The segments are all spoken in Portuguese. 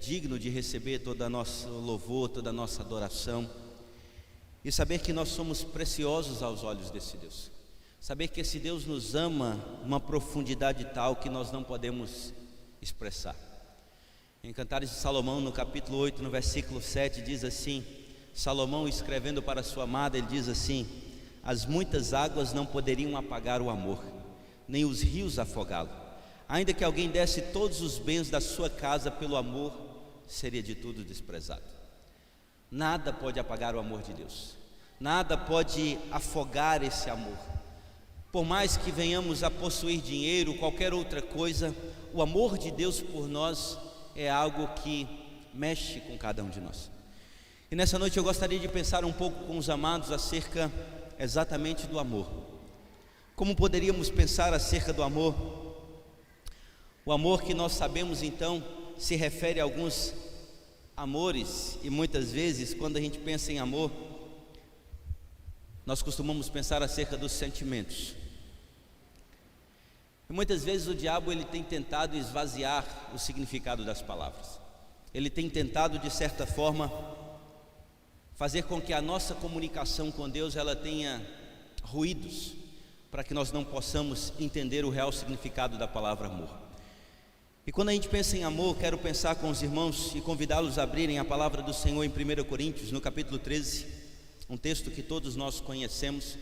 digno de receber todo o nosso louvor, toda a nossa adoração, e saber que nós somos preciosos aos olhos desse Deus, saber que esse Deus nos ama uma profundidade tal que nós não podemos expressar. Em Cantares de Salomão, no capítulo 8, no versículo 7, diz assim, Salomão escrevendo para sua amada, ele diz assim: as muitas águas não poderiam apagar o amor, nem os rios afogá-lo. Ainda que alguém desse todos os bens da sua casa pelo amor, seria de tudo desprezado. Nada pode apagar o amor de Deus, nada pode afogar esse amor. Por mais que venhamos a possuir dinheiro, qualquer outra coisa, o amor de Deus por nós é algo que mexe com cada um de nós. E nessa noite eu gostaria de pensar um pouco com os amados acerca exatamente do amor. Como poderíamos pensar acerca do amor? O amor que nós sabemos então se refere a alguns amores, e muitas vezes quando a gente pensa em amor, nós costumamos pensar acerca dos sentimentos. E muitas vezes o diabo ele tem tentado esvaziar o significado das palavras. Ele tem tentado de certa forma fazer com que a nossa comunicação com Deus ela tenha ruídos, para que nós não possamos entender o real significado da palavra amor. E quando a gente pensa em amor, quero pensar com os irmãos e convidá-los a abrirem a palavra do Senhor em 1 Coríntios, no capítulo 13, um texto que todos nós conhecemos,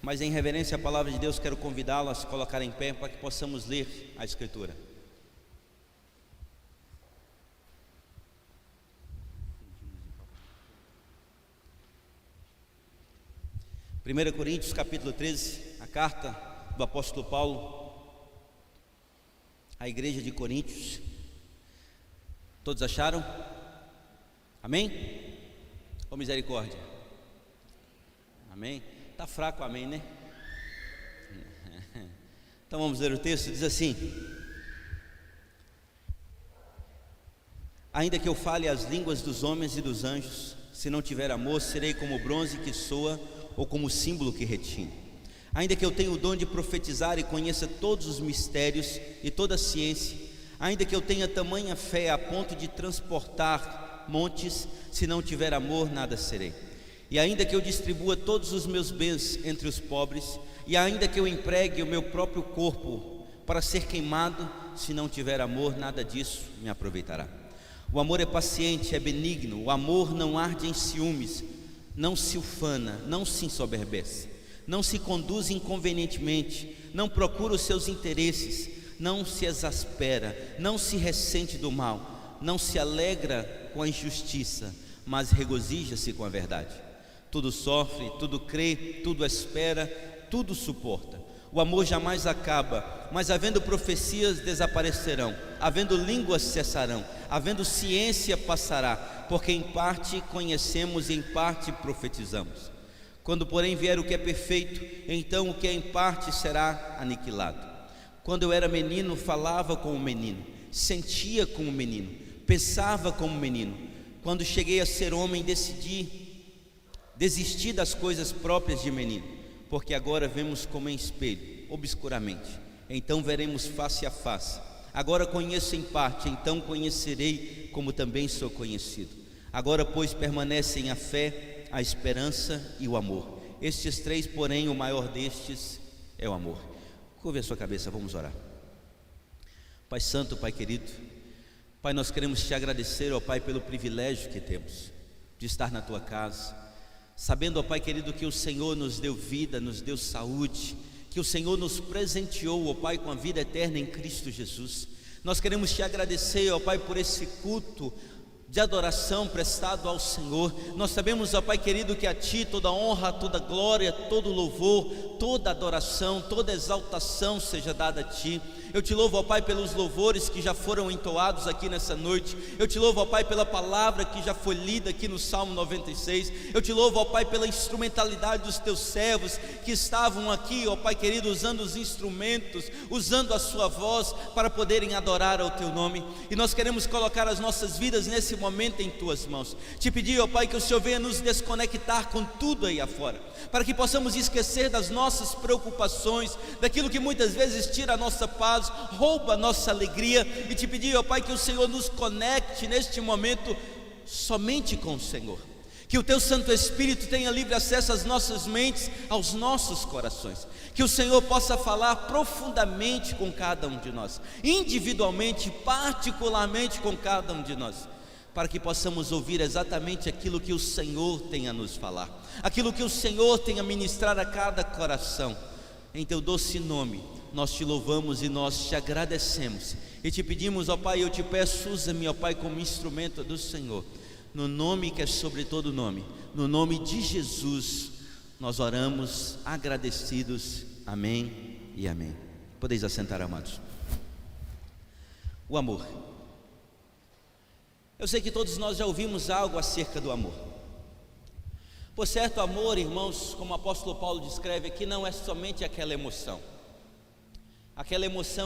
mas em reverência à palavra de Deus, quero convidá-los a se colocar em pé para que possamos ler a Escritura. Primeira Coríntios capítulo 13, a carta do apóstolo Paulo à igreja de Coríntios. Todos acharam? Amém? Ou misericórdia? Amém? Está fraco, amém, né? Então vamos ler o texto, diz assim: ainda que eu fale as línguas dos homens e dos anjos, se não tiver amor, serei como o bronze que soa, ou como o símbolo que retine. Ainda que eu tenha o dom de profetizar e conheça todos os mistérios e toda a ciência, ainda que eu tenha tamanha fé a ponto de transportar montes, se não tiver amor, nada serei. E ainda que eu distribua todos os meus bens entre os pobres, e ainda que eu empregue o meu próprio corpo para ser queimado, se não tiver amor, nada disso me aproveitará. O amor é paciente, é benigno, o amor não arde em ciúmes, não se ufana, não se ensoberbece, não se conduz inconvenientemente, não procura os seus interesses, não se exaspera, não se ressente do mal, não se alegra com a injustiça, mas regozija-se com a verdade. Tudo sofre, tudo crê, tudo espera, tudo suporta. O amor jamais acaba, mas havendo profecias desaparecerão, havendo línguas cessarão, havendo ciência passará, porque em parte conhecemos e em parte profetizamos. Quando porém vier o que é perfeito, então o que é em parte será aniquilado. Quando eu era menino, falava como menino, sentia como menino, pensava como menino. Quando cheguei a ser homem, desisti das coisas próprias de menino, porque agora vemos como em espelho, obscuramente, então veremos face a face. Agora conheço em parte, então conhecerei como também sou conhecido. Agora pois permanecem a fé, a esperança e o amor. Estes três, porém, o maior destes é o amor. Curve a sua cabeça, vamos orar. Pai santo, Pai querido, Pai, nós queremos te agradecer, ó Pai, pelo privilégio que temos de estar na tua casa, sabendo, ó Pai querido, que o Senhor nos deu vida, nos deu saúde, que o Senhor nos presenteou, ó Pai, com a vida eterna em Cristo Jesus. Nós queremos te agradecer, ó Pai, por esse culto de adoração prestado ao Senhor. Nós sabemos, ó Pai querido, que a Ti toda honra, toda glória, todo louvor, toda adoração, toda exaltação seja dada a Ti. Eu te louvo, ó Pai, pelos louvores que já foram entoados aqui nessa noite. Eu te louvo, ó Pai, pela palavra que já foi lida aqui no Salmo 96. Eu te louvo, ó Pai, pela instrumentalidade dos Teus servos que estavam aqui, ó Pai querido, usando os instrumentos, usando a sua voz para poderem adorar ao Teu nome. E nós queremos colocar as nossas vidas nesse nesse momento em tuas mãos. Te pedir, ó Pai, que o Senhor venha nos desconectar com tudo aí afora, para que possamos esquecer das nossas preocupações, daquilo que muitas vezes tira a nossa paz, rouba a nossa alegria, e te pedir, ó Pai, que o Senhor nos conecte neste momento somente com o Senhor. Que o Teu Santo Espírito tenha livre acesso às nossas mentes, aos nossos corações. Que o Senhor possa falar profundamente com cada um de nós, individualmente, particularmente com cada um de nós, para que possamos ouvir exatamente aquilo que o Senhor tem a nos falar, aquilo que o Senhor tem a ministrar a cada coração. Em Teu doce nome, nós Te louvamos e nós Te agradecemos. E Te pedimos, ó Pai, eu Te peço, usa-me, ó Pai, como instrumento do Senhor. No nome que é sobre todo nome, no nome de Jesus, nós oramos agradecidos, amém e amém. Podeis assentar, amados. O amor. Eu sei que todos nós já ouvimos algo acerca do amor. Por certo, amor, irmãos, como o apóstolo Paulo descreve aqui, não é somente aquela emoção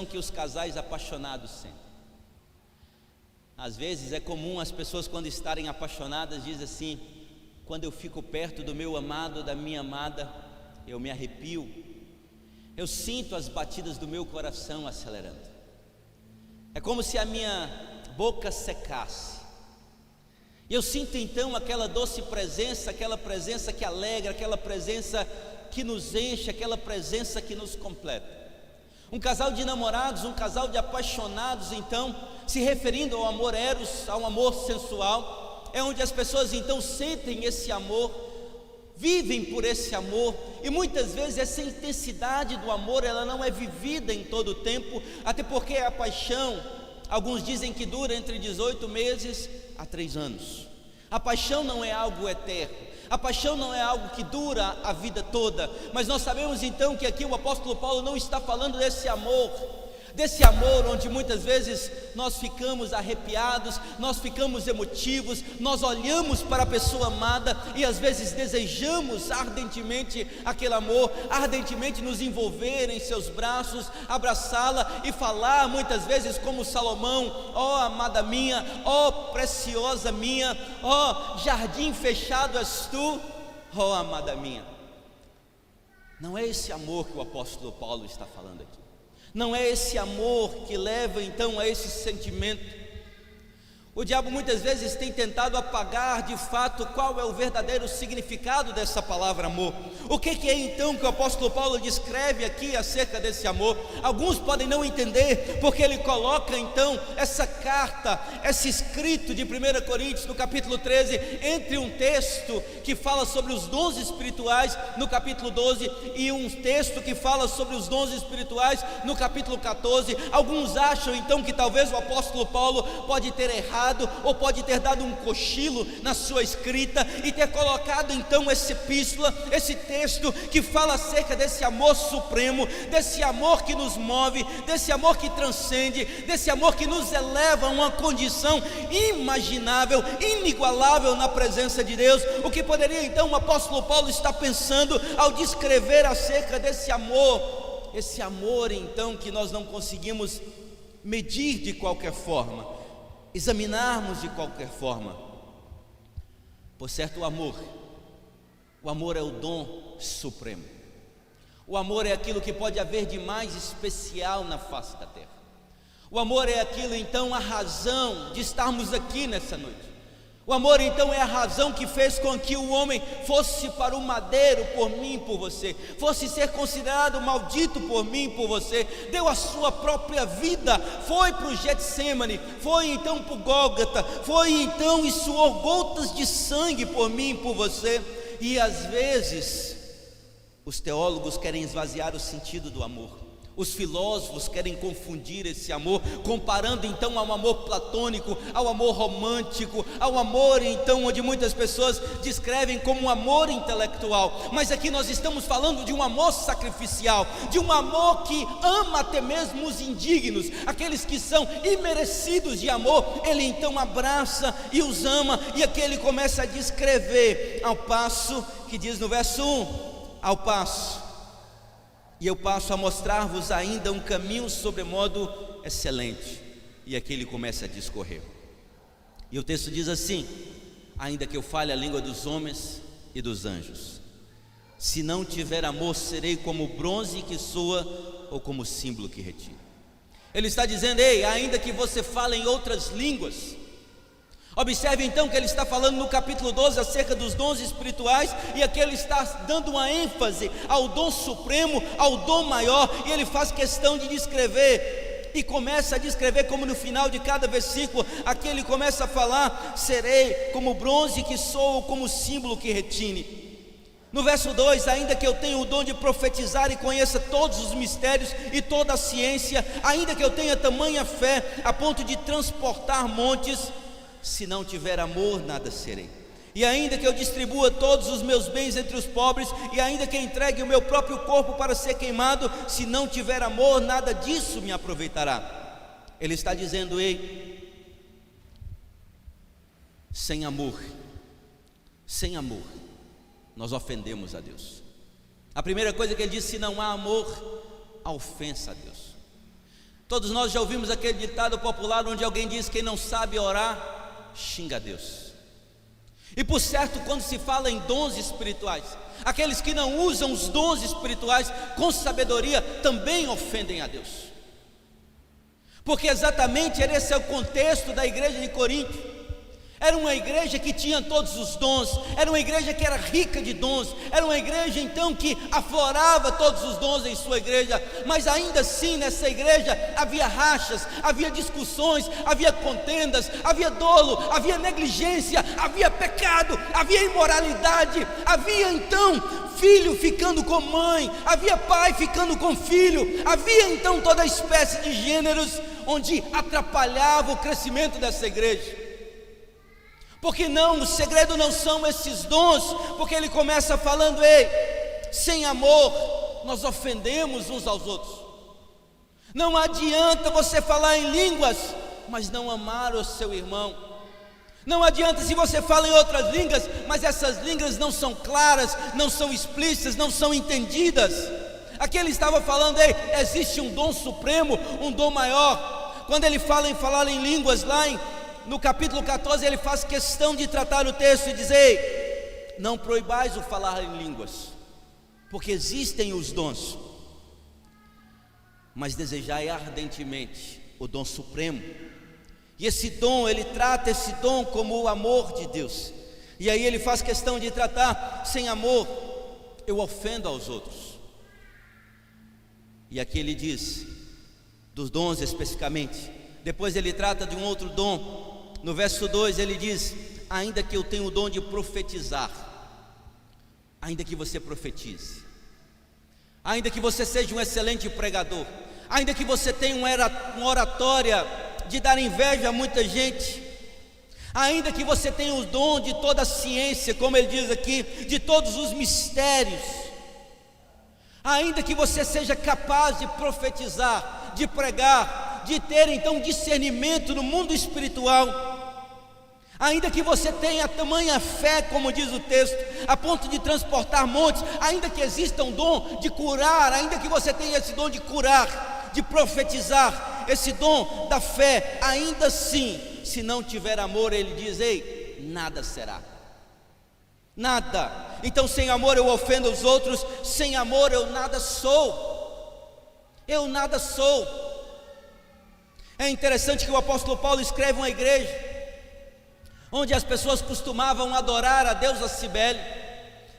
que os casais apaixonados sentem. Às vezes é comum as pessoas, quando estarem apaixonadas, dizem assim: quando eu fico perto do meu amado, da minha amada, eu me arrepio, eu sinto as batidas do meu coração acelerando. É como se a minha boca secasse. E eu sinto então aquela doce presença, aquela presença que alegra, aquela presença que nos enche, aquela presença que nos completa. Um casal de namorados, um casal de apaixonados, então, se referindo ao amor eros, ao amor sensual, é onde as pessoas então sentem esse amor, vivem por esse amor, e muitas vezes essa intensidade do amor, ela não é vivida em todo o tempo, até porque a paixão, alguns dizem que dura entre 18 meses a 3 anos. A paixão não é algo eterno. A paixão não é algo que dura a vida toda, mas nós sabemos então que aqui o apóstolo Paulo não está falando desse amor onde muitas vezes nós ficamos arrepiados, nós ficamos emotivos, nós olhamos para a pessoa amada e às vezes desejamos ardentemente aquele amor, ardentemente nos envolver em seus braços, abraçá-la e falar muitas vezes como Salomão: ó amada minha, ó preciosa minha, ó jardim fechado és tu, ó amada minha. Não é esse amor que o apóstolo Paulo está falando aqui. Não é esse amor que leva então a esse sentimento. O diabo muitas vezes tem tentado apagar de fato qual é o verdadeiro significado dessa palavra amor. O que é então que o apóstolo Paulo descreve aqui acerca desse amor? Alguns podem não entender, porque ele coloca então essa carta, esse escrito de 1 Coríntios no capítulo 13, entre um texto que fala sobre os dons espirituais no capítulo 12 e um texto que fala sobre os dons espirituais no capítulo 14. Alguns acham então que talvez o apóstolo Paulo pode ter errado, ou pode ter dado um cochilo na sua escrita e ter colocado então essa epístola, esse texto que fala acerca desse amor supremo, desse amor que nos move, desse amor que transcende, desse amor que nos eleva a uma condição imaginável, inigualável na presença de Deus. O que poderia então o apóstolo Paulo estar pensando ao descrever acerca desse amor? Esse amor então que nós não conseguimos medir de qualquer forma, examinarmos de qualquer forma. Por certo, o amor é o dom supremo. O amor é aquilo que pode haver de mais especial na face da terra. O amor é aquilo então, a razão de estarmos aqui nessa noite. O amor então é a razão que fez com que o homem fosse para o madeiro por mim e por você, fosse ser considerado maldito por mim e por você, deu a sua própria vida, foi para o Getsemane, foi então para o Gólgota, foi então e suou gotas de sangue por mim e por você. E às vezes os teólogos querem esvaziar o sentido do amor. Os filósofos querem confundir esse amor, comparando então ao amor platônico, ao amor romântico, ao amor então onde muitas pessoas descrevem como um amor intelectual. Mas aqui nós estamos falando de um amor sacrificial, de um amor que ama até mesmo os indignos, aqueles que são imerecidos de amor. Ele então abraça e os ama, e aqui ele começa a descrever, ao passo que diz no verso 1, ao passo, e eu passo a mostrar-vos ainda um caminho sobremodo excelente. E aqui ele começa a discorrer. E o texto diz assim: ainda que eu fale a língua dos homens e dos anjos, se não tiver amor, serei como bronze que soa ou como símbolo que retine. Ele está dizendo: ei, ainda que você fale em outras línguas. Observe então que ele está falando no capítulo 12 acerca dos dons espirituais, e aqui ele está dando uma ênfase ao dom supremo, ao dom maior, e ele faz questão de descrever, e começa a descrever como no final de cada versículo, aqui ele começa a falar: serei como bronze que soa, como símbolo que retine. No verso 2, ainda que eu tenha o dom de profetizar e conheça todos os mistérios e toda a ciência, ainda que eu tenha tamanha fé a ponto de transportar montes, se não tiver amor, nada serei. E ainda que eu distribua todos os meus bens entre os pobres, e ainda que entregue o meu próprio corpo para ser queimado, se não tiver amor, nada disso me aproveitará. Ele está dizendo: ei, sem amor, nós ofendemos a Deus. A primeira coisa que ele diz: se não há amor, há ofensa a Deus. Todos nós já ouvimos aquele ditado popular onde alguém diz: quem não sabe orar, xinga a Deus. E por certo, quando se fala em dons espirituais, aqueles que não usam os dons espirituais com sabedoria também ofendem a Deus, porque exatamente esse é o contexto da igreja de Corinto. Era uma igreja que tinha todos os dons, era uma igreja que era rica de dons, era uma igreja então que aflorava todos os dons em sua igreja, mas ainda assim nessa igreja havia rachas, havia discussões, havia contendas, havia dolo, havia negligência, havia pecado, havia imoralidade, havia então filho ficando com mãe, havia pai ficando com filho, havia então toda espécie de gêneros onde atrapalhava o crescimento dessa igreja. Porque não, o segredo não são esses dons, porque ele começa falando: ei, sem amor nós ofendemos uns aos outros. Não adianta você falar em línguas, mas não amar o seu irmão. Não adianta se você fala em outras línguas, mas essas línguas não são claras, não são explícitas, não são entendidas. Aqui ele estava falando: ei, existe um dom supremo, um dom maior. Quando ele fala em falar em línguas lá no capítulo 14, ele faz questão de tratar o texto e dizer: não proibais o falar em línguas, porque existem os dons, mas desejai ardentemente o dom supremo. E esse dom, ele trata esse dom como o amor de Deus. E aí ele faz questão de tratar: sem amor eu ofendo aos outros. E aqui ele diz dos dons especificamente. Depois ele trata de um outro dom. No verso 2 ele diz: ainda que eu tenha o dom de profetizar, ainda que você profetize, ainda que você seja um excelente pregador, ainda que você tenha uma oratória de dar inveja a muita gente, ainda que você tenha o dom de toda a ciência, como ele diz aqui, de todos os mistérios, ainda que você seja capaz de profetizar, de pregar, de ter então discernimento no mundo espiritual, ainda que você tenha tamanha fé, como diz o texto, a ponto de transportar montes, ainda que exista um dom de curar, ainda que você tenha esse dom de curar, de profetizar, esse dom da fé, ainda assim, se não tiver amor, ele diz: ei, nada será. Nada. Então sem amor eu ofendo os outros, sem amor eu nada sou. Eu nada sou. É interessante que o apóstolo Paulo escreve uma igreja onde as pessoas costumavam adorar a deusa Cibele.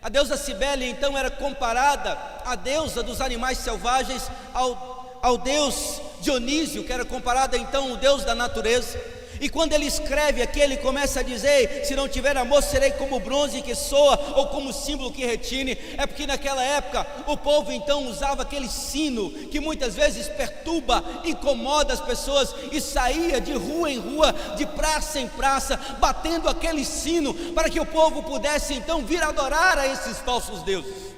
A deusa Cibele então era comparada à deusa dos animais selvagens, ao deus Dionísio, que era comparado então ao deus da natureza. E quando ele escreve aqui, ele começa a dizer: se não tiver amor, serei como bronze que soa, ou como símbolo que retine. É porque naquela época o povo então usava aquele sino que muitas vezes perturba, incomoda as pessoas, e saía de rua em rua, de praça em praça, batendo aquele sino, para que o povo pudesse então vir adorar a esses falsos deuses.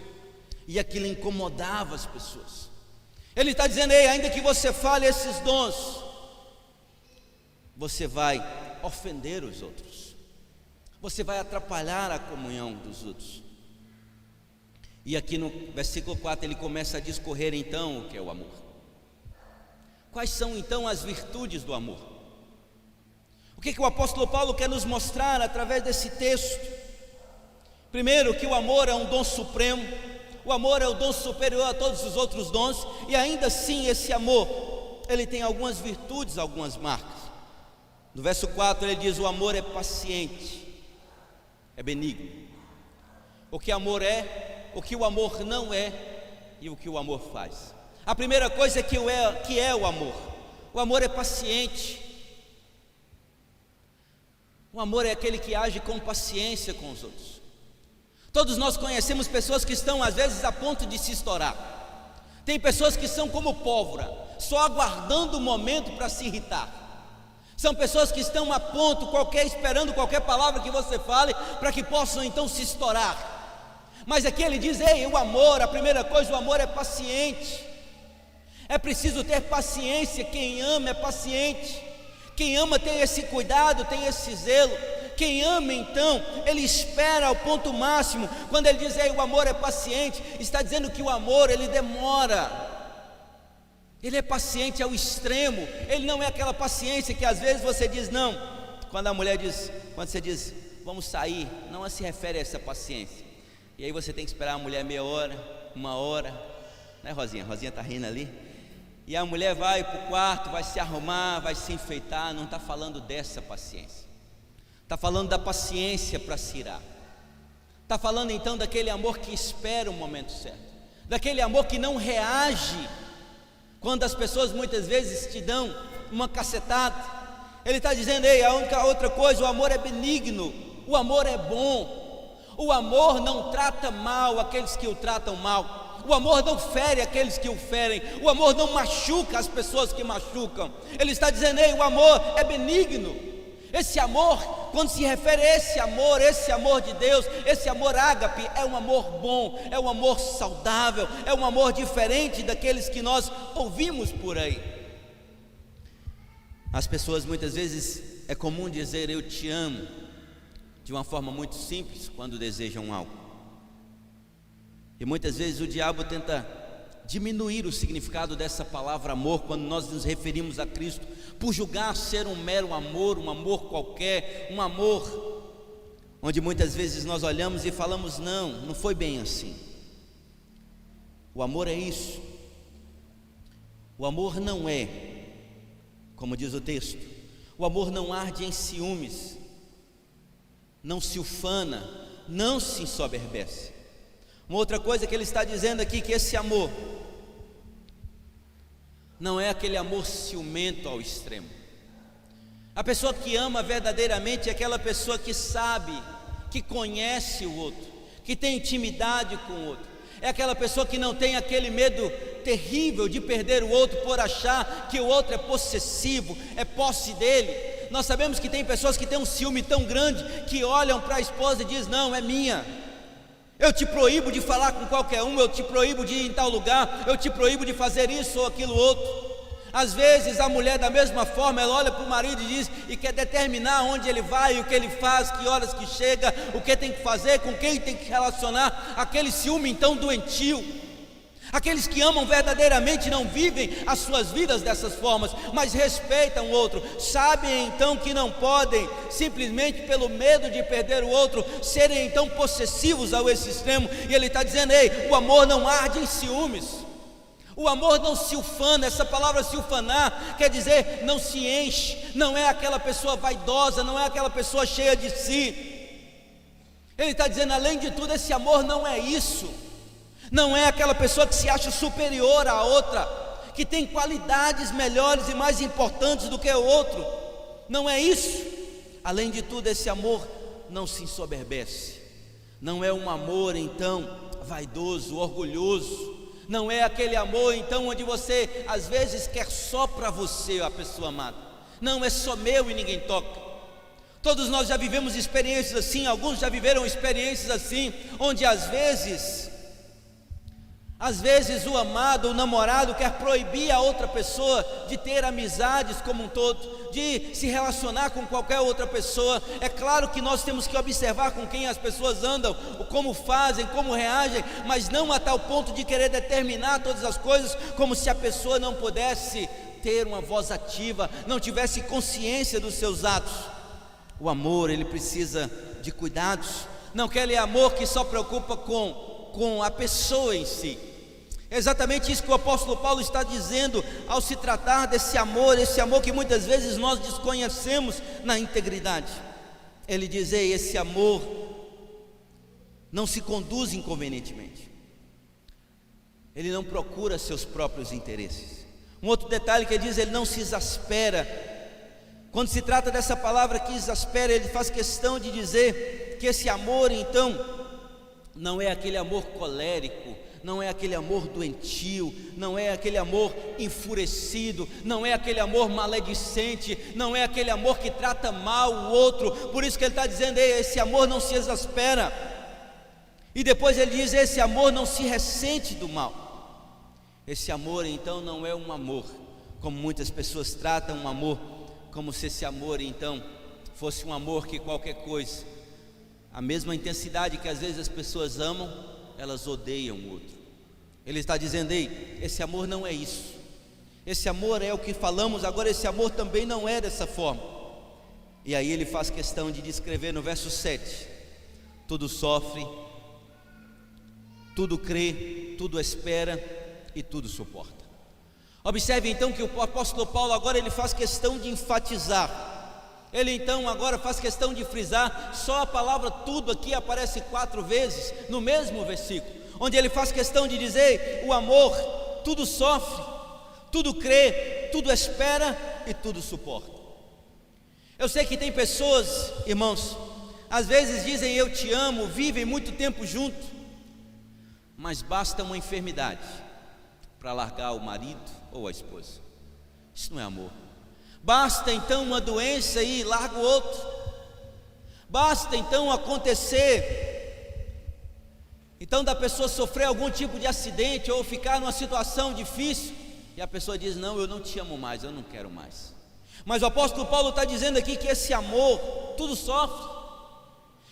E aquilo incomodava as pessoas. Ele está dizendo: ei, ainda que você fale esses dons, você vai ofender os outros, você vai atrapalhar a comunhão dos outros. E aqui no versículo 4 ele começa a discorrer então o que é o amor. Quais são então as virtudes do amor? O O que o apóstolo Paulo quer nos mostrar através desse texto? Primeiro, que o amor é um dom supremo, o amor é o dom superior a todos os outros dons, e ainda assim esse amor, ele tem algumas virtudes, algumas marcas. No verso 4 ele diz: o amor é paciente, é benigno. O que amor é, o que o amor não é e o que o amor faz. A primeira coisa é que é o amor. O amor é paciente. O amor é aquele que age com paciência com os outros. Todos nós conhecemos pessoas que estão às vezes a ponto de se estourar. Tem pessoas que são como pólvora, só aguardando o momento para se irritar. São pessoas que estão a ponto, esperando qualquer palavra que você fale, para que possam então se estourar. Mas aqui ele diz: ei, o amor, a primeira coisa, o amor é paciente. É preciso ter paciência. Quem ama é paciente. Quem ama tem esse cuidado, tem esse zelo. Quem ama então, ele espera ao ponto máximo. Quando ele diz: ei, o amor é paciente, está dizendo que o amor, ele demora. Ele é paciente ao extremo. Ele não é aquela paciência que às vezes você diz não. Quando você diz vamos sair, não se refere a essa paciência. E aí você tem que esperar a mulher meia hora, uma hora, né, Rosinha? Rosinha está rindo ali. E a mulher vai para o quarto, vai se arrumar, vai se enfeitar. Não está falando dessa paciência. Está falando da paciência para se irar. Está falando então daquele amor que espera o momento certo, daquele amor que não reage quando as pessoas muitas vezes te dão uma cacetada. Ele está dizendo: ei, a única outra coisa, o amor é benigno, o amor é bom. O amor não trata mal aqueles que o tratam mal. O amor não fere aqueles que o ferem. O amor não machuca as pessoas que machucam. Ele está dizendo: ei, o amor é benigno. Esse amor, quando se refere a esse amor de Deus, esse amor ágape, é um amor bom, é um amor saudável, é um amor diferente daqueles que nós ouvimos por aí. As pessoas muitas vezes, é comum dizer eu te amo, de uma forma muito simples, quando desejam algo. E muitas vezes o diabo tenta diminuir o significado dessa palavra amor, quando nós nos referimos a Cristo, por julgar ser um mero amor, um amor qualquer, um amor onde muitas vezes nós olhamos e falamos: não foi bem assim. O amor é isso. O amor não é, como diz o texto, o amor não arde em ciúmes, não se ufana, não se ensoberbece. Uma outra coisa que ele está dizendo aqui, que esse amor não é aquele amor ciumento ao extremo. A pessoa que ama verdadeiramente é aquela pessoa que sabe, que conhece o outro, que tem intimidade com o outro. É aquela pessoa que não tem aquele medo terrível de perder o outro por achar que o outro é possessivo, é posse dele. Nós sabemos que tem pessoas que têm um ciúme tão grande que olham para a esposa e dizem: não, é minha. Eu te proíbo de falar com qualquer um, eu te proíbo de ir em tal lugar, eu te proíbo de fazer isso ou aquilo outro. Às vezes a mulher da mesma forma, ela olha para o marido e diz, e quer determinar onde ele vai, o que ele faz, que horas que chega, o que tem que fazer, com quem tem que relacionar. Aquele ciúme então doentio. Aqueles que amam verdadeiramente não vivem as suas vidas dessas formas, mas respeitam o outro. Sabem então que não podem, simplesmente pelo medo de perder o outro, serem então possessivos a esse extremo. E ele está dizendo: ei, o amor não arde em ciúmes. O amor não se ufana. Essa palavra se ufanar quer dizer não se enche. Não é aquela pessoa vaidosa, não é aquela pessoa cheia de si. Ele está dizendo, além de tudo, esse amor não é isso. Não é aquela pessoa que se acha superior à outra, que tem qualidades melhores e mais importantes do que o outro. Não é isso. Além de tudo, esse amor não se ensoberbece. Não é um amor então vaidoso, orgulhoso. Não é aquele amor então onde você às vezes quer só para você a pessoa amada. Não, é só meu e ninguém toca. Todos nós já vivemos experiências assim. Alguns já viveram experiências assim, onde às vezes o amado, o namorado quer proibir a outra pessoa de ter amizades como um todo, de se relacionar com qualquer outra pessoa. É claro que nós temos que observar com quem as pessoas andam, como fazem, como reagem, mas não a tal ponto de querer determinar todas as coisas, como se a pessoa não pudesse ter uma voz ativa, não tivesse consciência dos seus atos. O amor, ele precisa de cuidados. Não quer ler amor que só preocupa com a pessoa em si. É exatamente isso que o apóstolo Paulo está dizendo ao se tratar desse amor, esse amor que muitas vezes nós desconhecemos na integridade. Ele diz: ei, esse amor não se conduz inconvenientemente, ele não procura seus próprios interesses. Um outro detalhe que ele diz: ele não se exaspera. Quando se trata dessa palavra que exaspera, ele faz questão de dizer que esse amor, então, não é aquele amor colérico, não é aquele amor doentio, não é aquele amor enfurecido, não é aquele amor maledicente, não é aquele amor que trata mal o outro. Por isso que ele está dizendo: ei, esse amor não se exaspera. E depois ele diz: esse amor não se ressente do mal. Esse amor então não é um amor como muitas pessoas tratam um amor, como se esse amor então fosse um amor que qualquer coisa, a mesma intensidade que às vezes as pessoas amam, elas odeiam o outro. Ele está dizendo: ei, esse amor não é isso. Esse amor é o que falamos agora, esse amor também não é dessa forma. E aí ele faz questão de descrever no verso 7: tudo sofre, tudo crê, tudo espera e tudo suporta. Observe então que o apóstolo Paulo agora ele faz questão de enfatizar. Ele então agora faz questão de frisar. Só a palavra tudo aqui aparece 4 vezes no mesmo versículo, onde ele faz questão de dizer: o amor tudo sofre, tudo crê, tudo espera e tudo suporta. Eu sei que tem pessoas, irmãos, às vezes dizem eu te amo, vivem muito tempo junto, mas basta uma enfermidade para largar o marido ou a esposa. Isso não é amor. Basta então uma doença e larga o outro. Basta então acontecer, então da pessoa sofrer algum tipo de acidente ou ficar numa situação difícil, e a pessoa diz: não, eu não te amo mais, eu não quero mais. Mas o apóstolo Paulo está dizendo aqui que esse amor tudo sofre.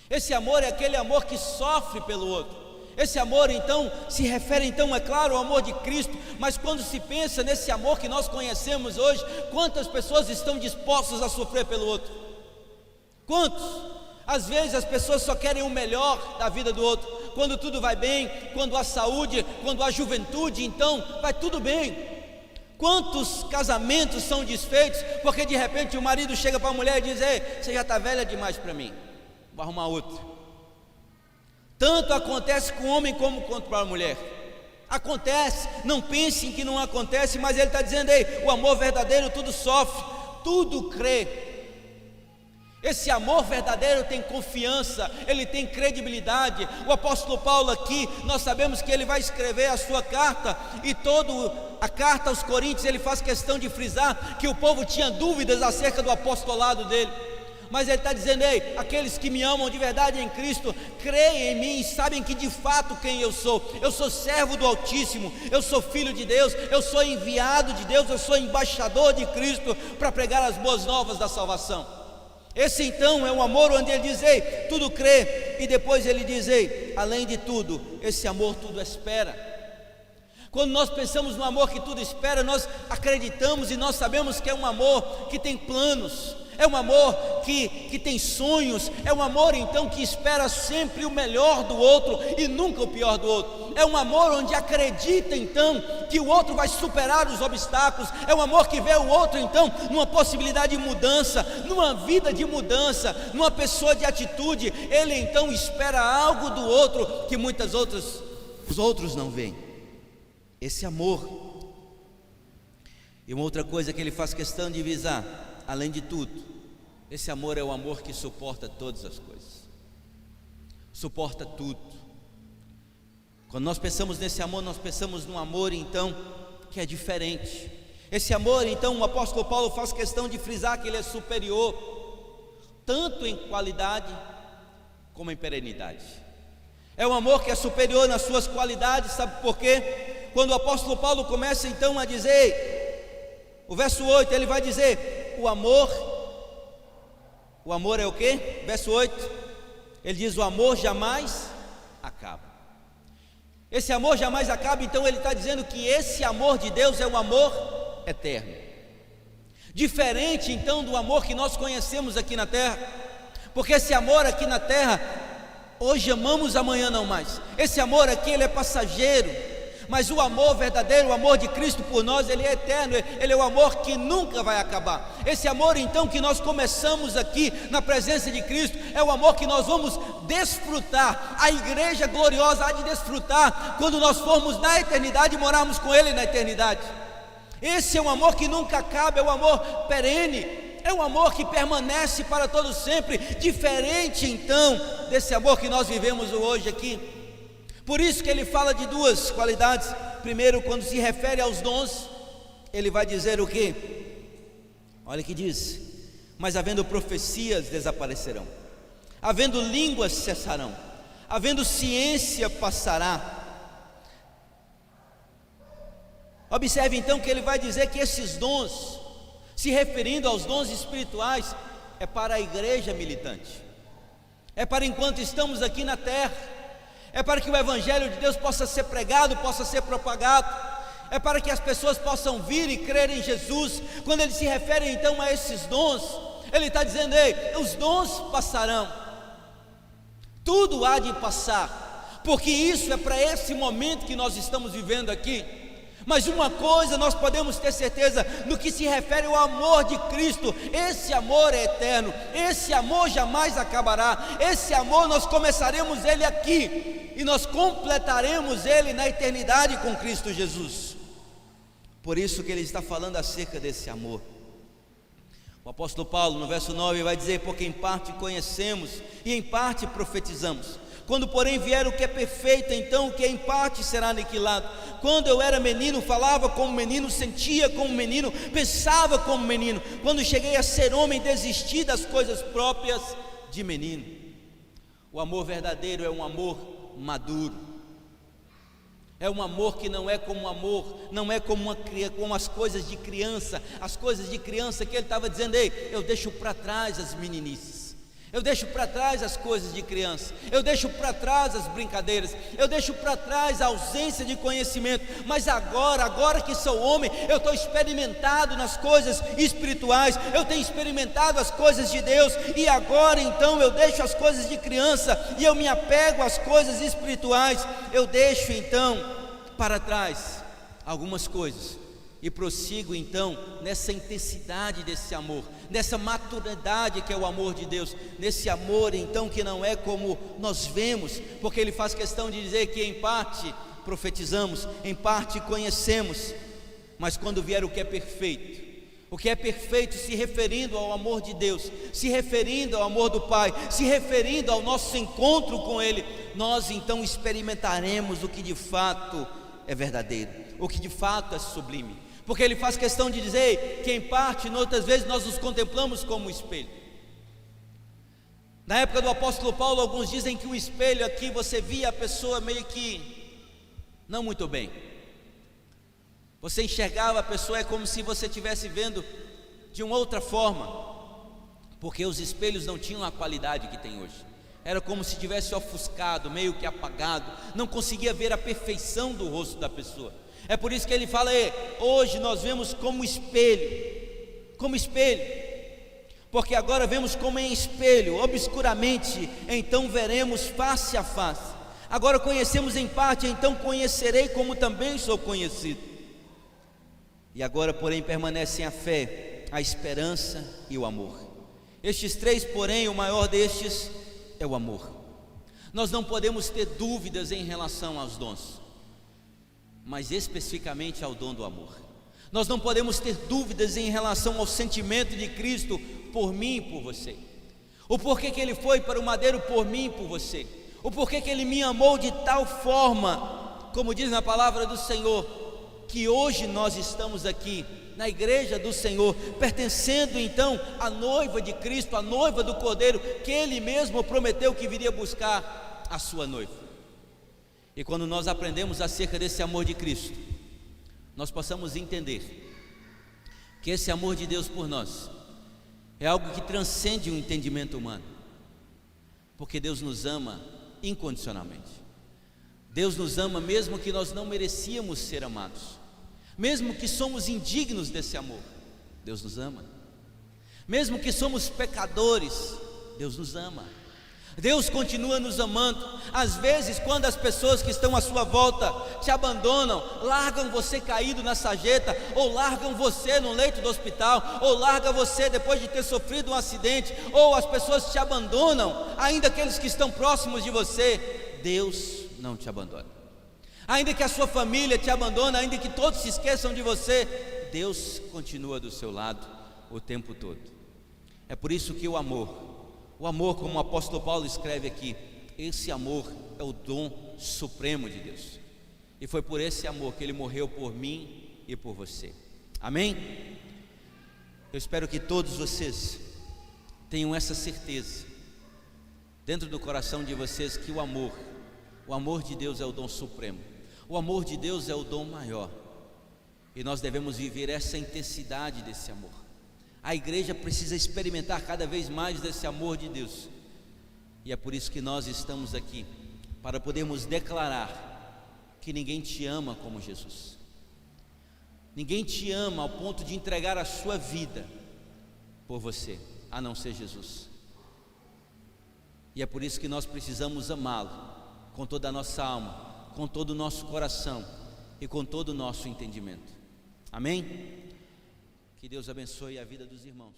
Esse amor é aquele amor que sofre pelo outro. Esse amor então se refere então, é claro, ao amor de Cristo. Mas quando se pensa nesse amor que nós conhecemos hoje, quantas pessoas estão dispostas a sofrer pelo outro? Quantos? Às vezes as pessoas só querem o melhor da vida do outro. Quando tudo vai bem, quando há saúde, quando há juventude, então vai tudo bem. Quantos casamentos são desfeitos porque de repente o marido chega para a mulher e diz: ei, você já está velha demais para mim, vou arrumar outra. Tanto acontece com o homem como com a mulher. Acontece, não pensem que não acontece, mas ele está dizendo: ei, o amor verdadeiro tudo sofre, tudo crê. Esse amor verdadeiro tem confiança, ele tem credibilidade. O apóstolo Paulo aqui, nós sabemos que ele vai escrever a sua carta, e toda a carta aos Coríntios ele faz questão de frisar que o povo tinha dúvidas acerca do apostolado dele. Mas ele está dizendo: ei, aqueles que me amam de verdade em Cristo, creem em mim e sabem que de fato quem eu sou servo do Altíssimo, eu sou filho de Deus, eu sou enviado de Deus, eu sou embaixador de Cristo para pregar as boas novas da salvação. Esse então é um amor onde ele diz: ei, tudo crê, e depois ele diz: ei, além de tudo, esse amor tudo espera. Quando nós pensamos no amor que tudo espera, nós acreditamos e nós sabemos que é um amor que tem planos, é um amor que tem sonhos, é um amor então que espera sempre o melhor do outro e nunca o pior do outro. É um amor onde acredita então que o outro vai superar os obstáculos. É um amor que vê o outro então numa possibilidade de mudança, numa vida de mudança, numa pessoa de atitude. Ele então espera algo do outro que os outros não veem. Esse amor. E uma outra coisa que ele faz questão de visar, além de tudo, esse amor é o amor que suporta todas as coisas, suporta tudo. Quando nós pensamos nesse amor, nós pensamos num amor então que é diferente. Esse amor então, o apóstolo Paulo faz questão de frisar que ele é superior, tanto em qualidade como em perenidade. É um amor que é superior nas suas qualidades. Sabe por quê? Quando o apóstolo Paulo começa então a dizer, o verso 8, ele vai dizer: o amor é o quê? Verso 8, ele diz: o amor jamais acaba. Esse amor jamais acaba. Então ele está dizendo que esse amor de Deus é um amor eterno. Diferente então do amor que nós conhecemos aqui na terra, porque esse amor aqui na terra, hoje amamos, amanhã não mais. Esse amor aqui, ele é passageiro, mas o amor verdadeiro, o amor de Cristo por nós, ele é eterno, ele é o amor que nunca vai acabar. Esse amor então que nós começamos aqui na presença de Cristo, é o amor que nós vamos desfrutar, a igreja gloriosa há de desfrutar, quando nós formos na eternidade e morarmos com Ele na eternidade. Esse é um amor que nunca acaba, é um amor perene, é um amor que permanece para todo sempre, diferente então desse amor que nós vivemos hoje aqui. Por isso que ele fala de duas qualidades. Primeiro, quando se refere aos dons, ele vai dizer o quê? Olha o que diz: mas havendo profecias desaparecerão, havendo línguas cessarão, havendo ciência passará. Observe então que ele vai dizer que esses dons, se referindo aos dons espirituais, é para a igreja militante, é para enquanto estamos aqui na terra, é para que o Evangelho de Deus possa ser pregado, possa ser propagado, é para que as pessoas possam vir e crer em Jesus. Quando ele se refere então a esses dons, ele está dizendo: ei, os dons passarão, tudo há de passar, porque isso é para esse momento que nós estamos vivendo aqui. Mas uma coisa nós podemos ter certeza, no que se refere ao amor de Cristo, esse amor é eterno, esse amor jamais acabará, esse amor nós começaremos ele aqui, e nós completaremos ele na eternidade com Cristo Jesus. Por isso que ele está falando acerca desse amor. O apóstolo Paulo no verso 9 vai dizer: porque em parte conhecemos e em parte profetizamos. Quando porém vier o que é perfeito, então o que é em parte será aniquilado. Quando eu era menino, falava como menino, sentia como menino, pensava como menino. Quando cheguei a ser homem, desisti das coisas próprias de menino. O amor verdadeiro é um amor maduro, é um amor que não é como amor, não é como as coisas de criança. As coisas de criança que ele estava dizendo: ei, eu deixo para trás as meninices, eu deixo para trás as coisas de criança, eu deixo para trás as brincadeiras, eu deixo para trás a ausência de conhecimento. Mas agora que sou homem, eu estou experimentado nas coisas espirituais, eu tenho experimentado as coisas de Deus, e agora então eu deixo as coisas de criança e eu me apego às coisas espirituais. Eu deixo então para trás algumas coisas e prossigo então nessa intensidade desse amor, nessa maturidade que é o amor de Deus, nesse amor então que não é como nós vemos, porque ele faz questão de dizer que em parte profetizamos, em parte conhecemos, mas quando vier o que é perfeito, se referindo ao amor de Deus, se referindo ao amor do Pai, se referindo ao nosso encontro com Ele, nós então experimentaremos o que de fato é verdadeiro, o que de fato é sublime. Porque ele faz questão de dizer que em parte, em outras vezes, nós nos contemplamos como um espelho. Na época do apóstolo Paulo, alguns dizem que o espelho aqui, você via a pessoa meio que não muito bem. Você enxergava a pessoa, é como se você estivesse vendo de uma outra forma, porque os espelhos não tinham a qualidade que tem hoje. Era como se tivesse ofuscado, meio que apagado, não conseguia ver a perfeição do rosto da pessoa. É por isso que ele fala: hoje nós vemos como espelho, porque agora vemos como em espelho, obscuramente, então veremos face a face. Agora conhecemos em parte, então conhecerei como também sou conhecido. E agora, porém, permanecem a fé, a esperança e o amor. Estes três, porém, o maior destes é o amor. Nós não podemos ter dúvidas em relação aos dons, mas especificamente ao dom do amor. Nós não podemos ter dúvidas em relação ao sentimento de Cristo por mim e por você, o porquê que Ele foi para o madeiro por mim e por você, o porquê que Ele me amou de tal forma, como diz na palavra do Senhor, que hoje nós estamos aqui na igreja do Senhor, pertencendo então à noiva de Cristo, à noiva do Cordeiro, que Ele mesmo prometeu que viria buscar a sua noiva. E quando nós aprendemos acerca desse amor de Cristo, nós possamos entender que esse amor de Deus por nós é algo que transcende o entendimento humano, porque Deus nos ama incondicionalmente. Deus nos ama mesmo que nós não merecíamos ser amados, mesmo que somos indignos desse amor. Deus nos ama. Mesmo que somos pecadores, Deus nos ama. Deus continua nos amando. Às vezes, quando as pessoas que estão à sua volta te abandonam, largam você caído na sarjeta, ou largam você no leito do hospital, ou largam você depois de ter sofrido um acidente, ou as pessoas te abandonam, ainda aqueles que estão próximos de você, Deus não te abandona. Ainda que a sua família te abandone, ainda que todos se esqueçam de você, Deus continua do seu lado o tempo todo. É por isso que o amor, como o apóstolo Paulo escreve aqui, esse amor é o dom supremo de Deus. E foi por esse amor que Ele morreu por mim e por você. Amém? Eu espero que todos vocês tenham essa certeza dentro do coração de vocês, que o amor de Deus é o dom supremo. O amor de Deus é o dom maior. E nós devemos viver essa intensidade desse amor. A igreja precisa experimentar cada vez mais desse amor de Deus. E é por isso que nós estamos aqui, para podermos declarar que ninguém te ama como Jesus. Ninguém te ama ao ponto de entregar a sua vida por você, a não ser Jesus. E é por isso que nós precisamos amá-lo com toda a nossa alma, com todo o nosso coração e com todo o nosso entendimento. Amém? Que Deus abençoe a vida dos irmãos.